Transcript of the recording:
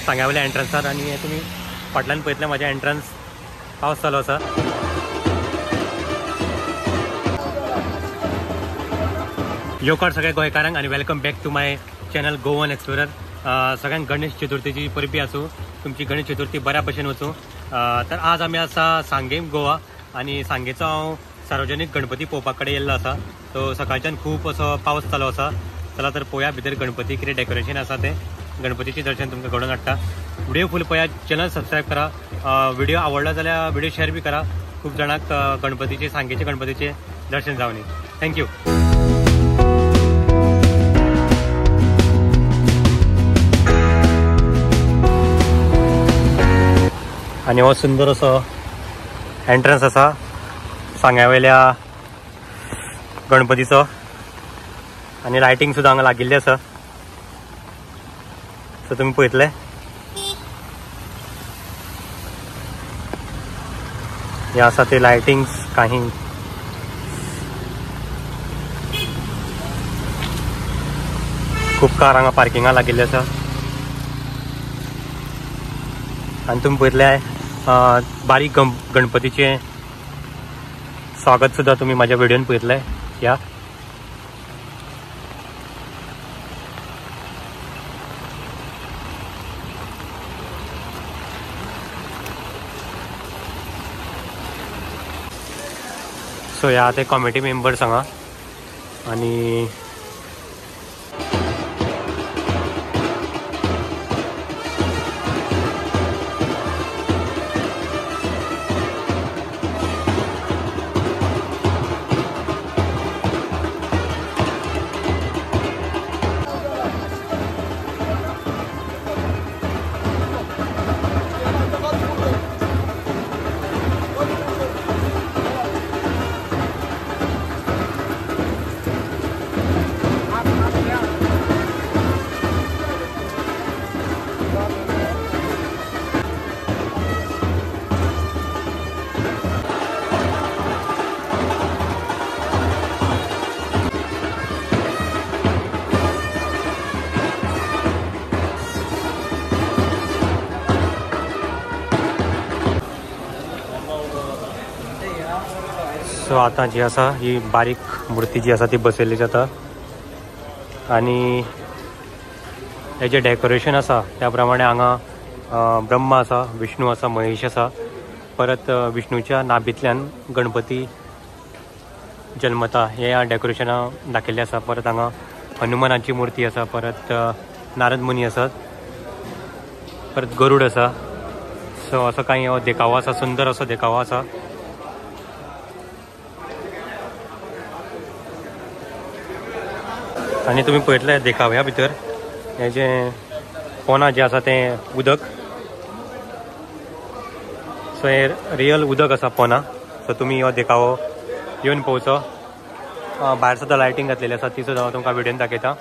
सांग्यावयल्या एंट्रन्सार आणि हे तुम्ही फाटल्यान पळयतले म्हाज्या एंट्रन्स पावस चालू आसा. योकार सगळ्या गोंयकारांक आणि welcome back to my channel Goan explorer. सगळ्यांक गणेश चतुर्थीची परबी आसूं, तुमची गणेश चतुर्थी बऱ्या भशेन वचूं. तर आज आमी आसा सांगे गोवा आणि सांगेचो हांव सार्वजनीक गणपती पळोवपा कडेन येयल्लो आसा. तो सकाळच्यान खूब असो पावस चालू आसा. चला तर पळोवया भितर गणपती कितें डेकोरेशन आसा तें. गणपतीचें दर्शन तुमकां घडोवन हाडटा. व्हिडिओ फूल पळया, चॅनल सबस्क्राईब करा. व्हिडिओ आवडला जाल्यार व्हिडिओ शेअर बी करा. खूप जाणांक गणपतीचे सांगेचे गणपतीचे दर्शन जावनी. थँक्यू. आणि हो सुंदर असो एंट्रन्स आसा सांग्यावयल्या गणपतीचो आणि लायटिंग सुद्दां हांगा लागिल्ली आसा. सो तुमी पळयतले. हे आसा ते लायटिंग्स काही खूप कार हांगा पार्किंगां लागिल्ली आसा. आणि तुम्ही पळयतले बारीक गणपतीचे स्वागत सुद्धा तुम्ही माझ्या व्हिडिओन पळयतले. या सो ह्या ते कॉमिटी मेंबर्स हांगा. आणि सो आता जी आसा ही बारीक मूर्ती जी आसा ती बसयल्ली जाता. आणि हे जे डेकोरेशन आसा त्या प्रमाणे हांगा ब्रह्मा आसा, विष्णू आसा, महेश आसा. परत विष्णूच्या नाभींतल्यान गणपती जल्मता हे ह्या डेकोरेशना दाखयल्लें आसा. परत हांगा हनुमानाची मूर्ती आसा. परत नारद मुनी आसात. परत गरुड आसा. सो असो काही हो देखावो आसा, सुंदर असो देखावो आसा. आणि तुम्ही पळयतले देखाव्या भितर हे जे पोना जे आसा तें उदक. सो हे रियल उदक आसा पोना. सो तुम्ही हो देखावो येवन पळोवचो. भायर सुद्दां लायटिंग घातलेली आसा ती सुद्दां हांव तुमकां व्हिडिओन दाखयता.